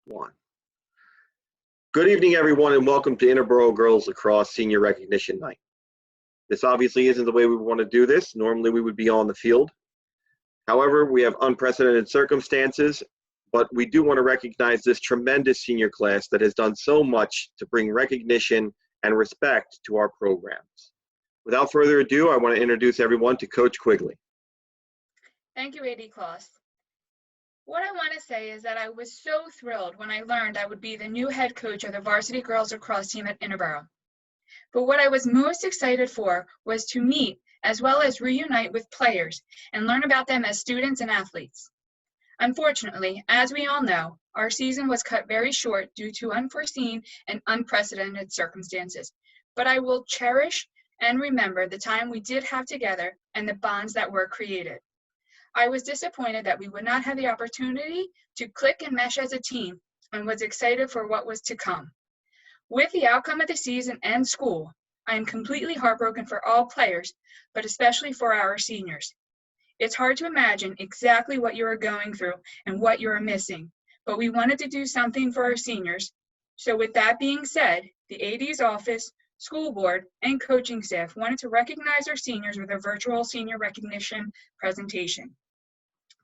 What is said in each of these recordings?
One. Good evening, everyone, and welcome to Interboro Girls Lacrosse Senior Recognition Night. This obviously isn't the way we want to do this. Normally, we would be on the field. However, we have unprecedented circumstances, but we do want to recognize this tremendous senior class that has done so much to bring recognition and respect to our programs. Without further ado, I want to introduce everyone to Coach Quigley. Thank you, AD Kloss. What I want to say is that I was so thrilled when I learned I would be the new head coach of the varsity girls lacrosse team at Interboro. But what I was most excited for was to meet as well as reunite with players and learn about them as students and athletes. Unfortunately, as we all know, our season was cut very short due to unforeseen and unprecedented circumstances. But I will cherish and remember the time we did have together and the bonds that were created. I was disappointed that we would not have the opportunity to click and mesh as a team and was excited for what was to come. With the outcome of the season and school, I am completely heartbroken for all players, but especially for our seniors. It's hard to imagine exactly what you are going through and what you are missing, but we wanted to do something for our seniors. So with that being said, the AD's office, school board, and coaching staff wanted to recognize our seniors with a virtual senior recognition presentation.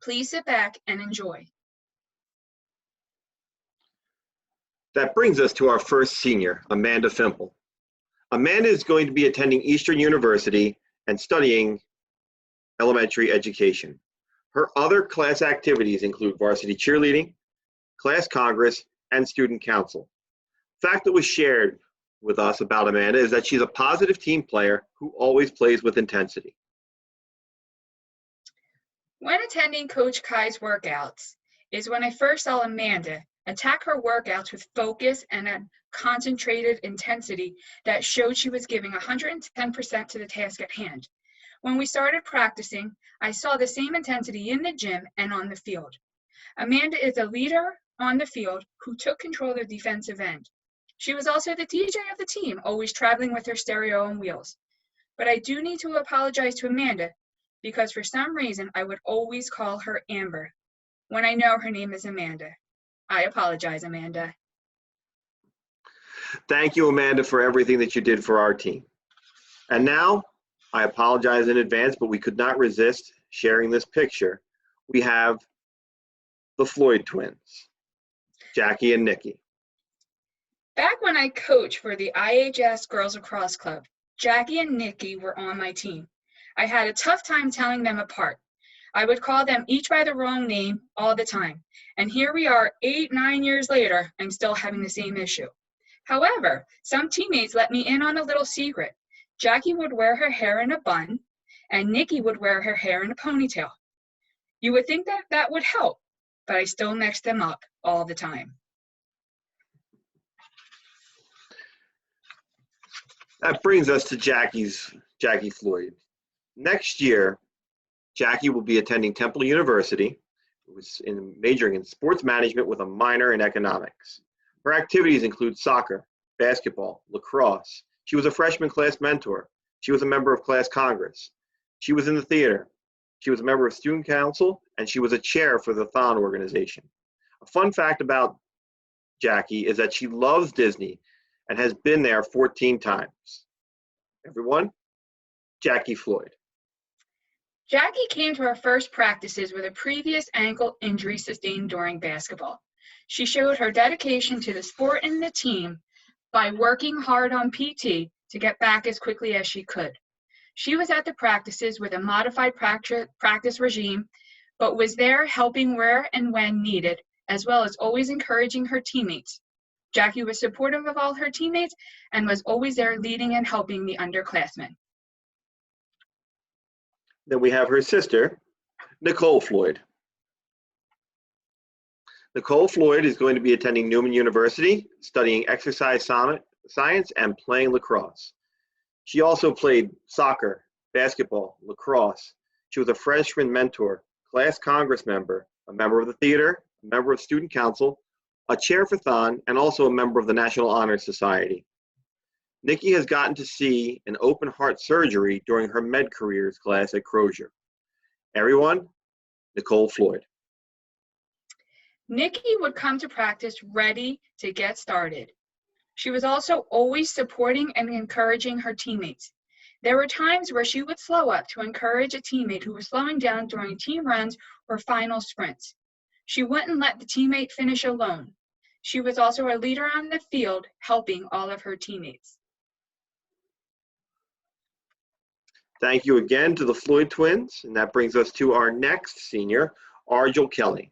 Please sit back and enjoy. That brings us to our first senior, Amanda FIMPLE. Amanda is going to be attending Eastern University and studying elementary education. Her other class activities include varsity cheerleading, class congress, and student council. The fact that was shared with us about Amanda is that she's a positive team player who always plays with intensity. When attending Coach Kai's workouts is when I first saw Amanda attack her workouts with focus and a concentrated intensity that showed she was giving 110% to the task at hand. When we started practicing, I saw the same intensity in the gym and on the field. Amanda is a leader on the field who took control of the defensive end. She was also the DJ of the team, always traveling with her stereo and wheels. But I do need to apologize to Amanda because for some reason I would always call her Amber when I know her name is Amanda. I apologize, Amanda. Thank you, Amanda, for everything that you did for our team. And now, I apologize in advance, but we could not resist sharing this picture. We have the Floyd twins, Jackie and Nikki. Back when I coached for the IHS Girls Lacrosse Club, Jackie and Nikki were on my team. I had a tough time telling them apart. I would call them each by the wrong name all the time. And here we are 8-9 years later, I'm still having the same issue. However, some teammates let me in on a little secret. Jackie would wear her hair in a bun, and Nikki would wear her hair in a ponytail. You would think that that would help, but I still mix them up all the time. That brings us to Jackie Floyd. Next year, Jackie will be attending Temple University, majoring in sports management with a minor in economics. Her activities include soccer, basketball, lacrosse. She was a freshman class mentor. She was a member of class congress. She was in the theater. She was a member of student council, and she was a chair for the Thon organization. A fun fact about Jackie is that she loves Disney and has been there 14 times. Everyone, Jackie Floyd. Jackie came to her first practices with a previous ankle injury sustained during basketball. She showed her dedication to the sport and the team by working hard on PT to get back as quickly as she could. She was at the practices with a modified practice regime, but was there helping where and when needed, as well as always encouraging her teammates. Jackie was supportive of all her teammates and was always there leading and helping the underclassmen. Then we have her sister, Nicole Floyd. Nicole Floyd is going to be attending Newman University, studying exercise science and playing lacrosse. She also played soccer, basketball, lacrosse. She was a freshman mentor, class congress member, a member of the theater, a member of student council, a chair for Thon, and also a member of the National Honor Society. Nikki has gotten to see an open heart surgery during her med careers class at Crozier. Everyone, Nicole Floyd. Nikki would come to practice ready to get started. She was also always supporting and encouraging her teammates. There were times where she would slow up to encourage a teammate who was slowing down during team runs or final sprints. She wouldn't let the teammate finish alone. She was also a leader on the field, helping all of her teammates. Thank you again to the Floyd twins, and that brings us to our next senior, Argel Kelly.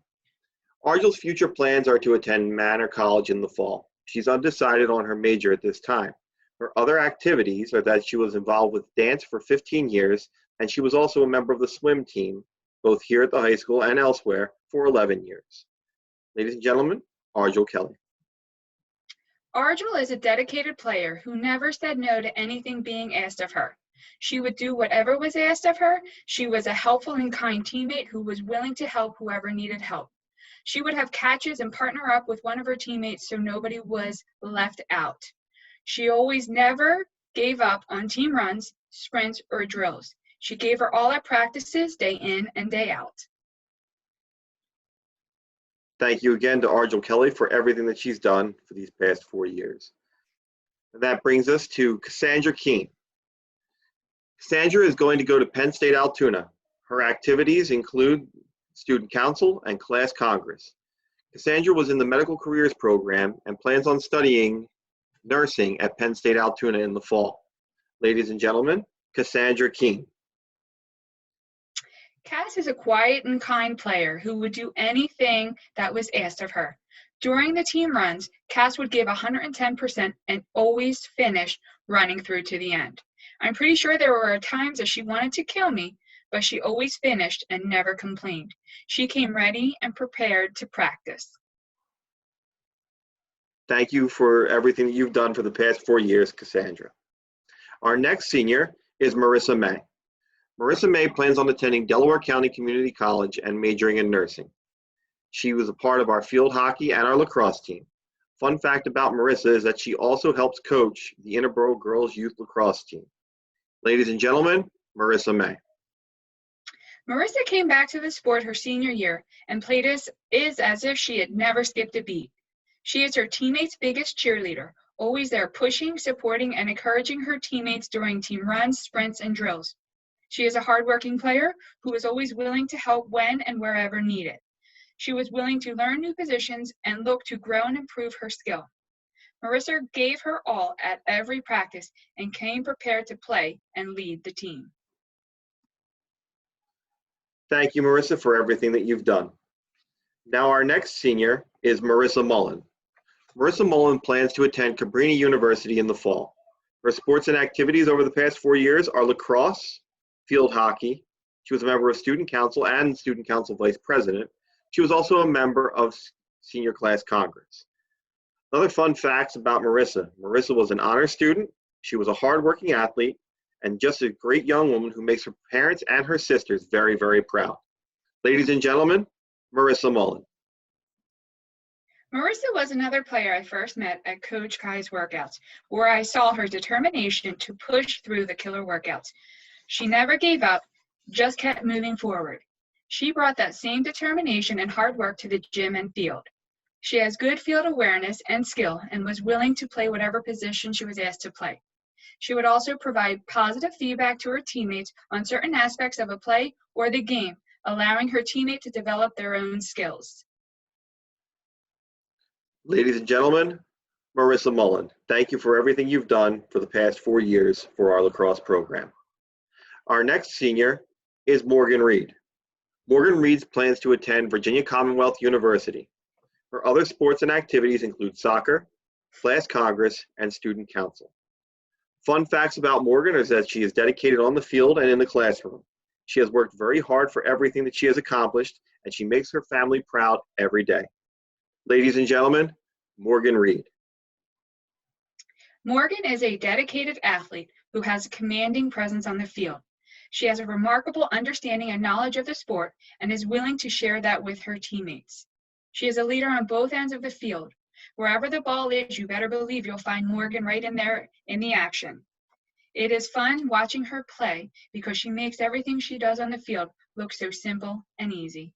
Argel's future plans are to attend Manor College in the fall. She's undecided on her major at this time. Her other activities are that she was involved with dance for 15 years, and she was also a member of the swim team, both here at the high school and elsewhere, for 11 years. Ladies and gentlemen, Argel Kelly. Argel is a dedicated player who never said no to anything being asked of her. She would do whatever was asked of her. She was a helpful and kind teammate who was willing to help whoever needed help. She would have catches and partner up with one of her teammates so nobody was left out. She always never gave up on team runs, sprints, or drills. She gave her all at practices day in and day out. Thank you again to Argel Kelly for everything that she's done for these past 4 years. And that brings us to Cassandra Keene. Cassandra is going to go to Penn State Altoona. Her activities include student council and class congress. Cassandra was in the medical careers program and plans on studying nursing at Penn State Altoona in the fall. Ladies and gentlemen, Cassandra Keene. Cass is a quiet and kind player who would do anything that was asked of her. During the team runs, Cass would give 110% and always finish running through to the end. I'm pretty sure there were times that she wanted to kill me, but she always finished and never complained. She came ready and prepared to practice. Thank you for everything that you've done for the past 4 years, Cassandra. Our next senior is Marissa May. Marissa May plans on attending Delaware County Community College and majoring in nursing. She was a part of our field hockey and our lacrosse team. Fun fact about Marissa is that she also helps coach the Interboro girls youth lacrosse team. Ladies and gentlemen, Marissa May. Marissa came back to the sport her senior year and played as if she had never skipped a beat. She is her teammates' biggest cheerleader, always there pushing, supporting, and encouraging her teammates during team runs, sprints, and drills. She is a hardworking player who is always willing to help when and wherever needed. She was willing to learn new positions and look to grow and improve her skill. Marissa gave her all at every practice and came prepared to play and lead the team. Thank you, Marissa, for everything that you've done. Now our next senior is Marissa Mullen. Marissa Mullen plans to attend Cabrini University in the fall. Her sports and activities over the past 4 years are lacrosse, field hockey. She was a member of student council and student council vice president. She was also a member of senior class congress. Other fun facts about Marissa. Marissa was an honor student. She was a hardworking athlete and just a great young woman who makes her parents and her sisters very, very proud. Ladies and gentlemen, Marissa Mullen. Marissa was another player I first met at Coach Kai's workouts, where I saw her determination to push through the killer workouts. She never gave up, just kept moving forward. She brought that same determination and hard work to the gym and field. She has good field awareness and skill and was willing to play whatever position she was asked to play. She would also provide positive feedback to her teammates on certain aspects of a play or the game, allowing her teammates to develop their own skills. Ladies and gentlemen, Marissa Mullen. Thank you for everything you've done for the past 4 years for our lacrosse program. Our next senior is Morgan Reed. Morgan Reed plans to attend Virginia Commonwealth University. Her other sports and activities include soccer, class congress, and student council. Fun facts about Morgan is that she is dedicated on the field and in the classroom. She has worked very hard for everything that she has accomplished, and she makes her family proud every day. Ladies and gentlemen, Morgan Reed. Morgan is a dedicated athlete who has a commanding presence on the field. She has a remarkable understanding and knowledge of the sport and is willing to share that with her teammates. She is a leader on both ends of the field. Wherever the ball is, you better believe you'll find Morgan right in there in the action. It is fun watching her play because she makes everything she does on the field look so simple and easy.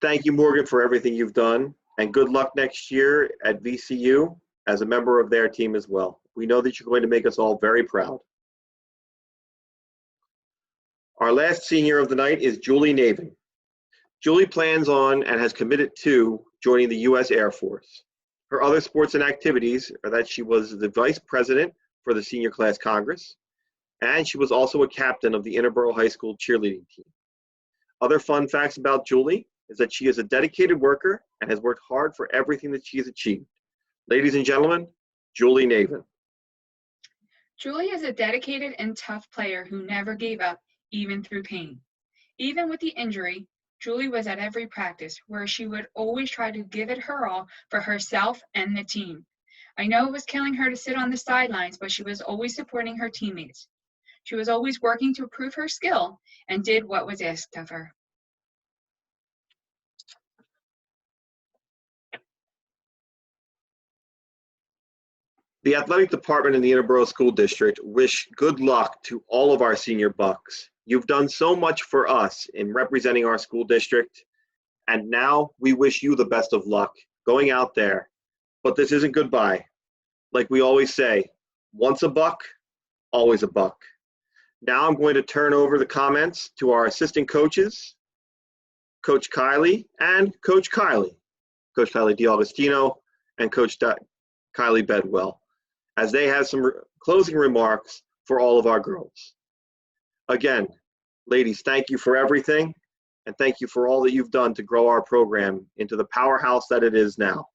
Thank you, Morgan, for everything you've done, and good luck next year at VCU as a member of their team as well. We know that you're going to make us all very proud. Our last senior of the night is Julie Navin. Julie plans on and has committed to joining the U.S. Air Force. Her other sports and activities are that she was the vice president for the Senior Class Congress, and she was also a captain of the Interboro High School cheerleading team. Other fun facts about Julie is that she is a dedicated worker and has worked hard for everything that she has achieved. Ladies and gentlemen, Julie Navin. Julie is a dedicated and tough player who never gave up, even through pain. Even with the injury, Julie was at every practice where she would always try to give it her all for herself and the team. I know it was killing her to sit on the sidelines, but she was always supporting her teammates. She was always working to improve her skill and did what was asked of her. The athletic department in the Interboro School District wish good luck to all of our senior bucks. You've done so much for us in representing our school district, and now we wish you the best of luck going out there. But this isn't goodbye. Like we always say, once a buck, always a buck. Now I'm going to turn over the comments to our assistant coaches, Coach Kylie and Coach Kylie D'Agostino and Coach Kylie Bedwell, as they have some closing remarks for all of our girls. Again, ladies, thank you for everything, and thank you for all that you've done to grow our program into the powerhouse that it is now.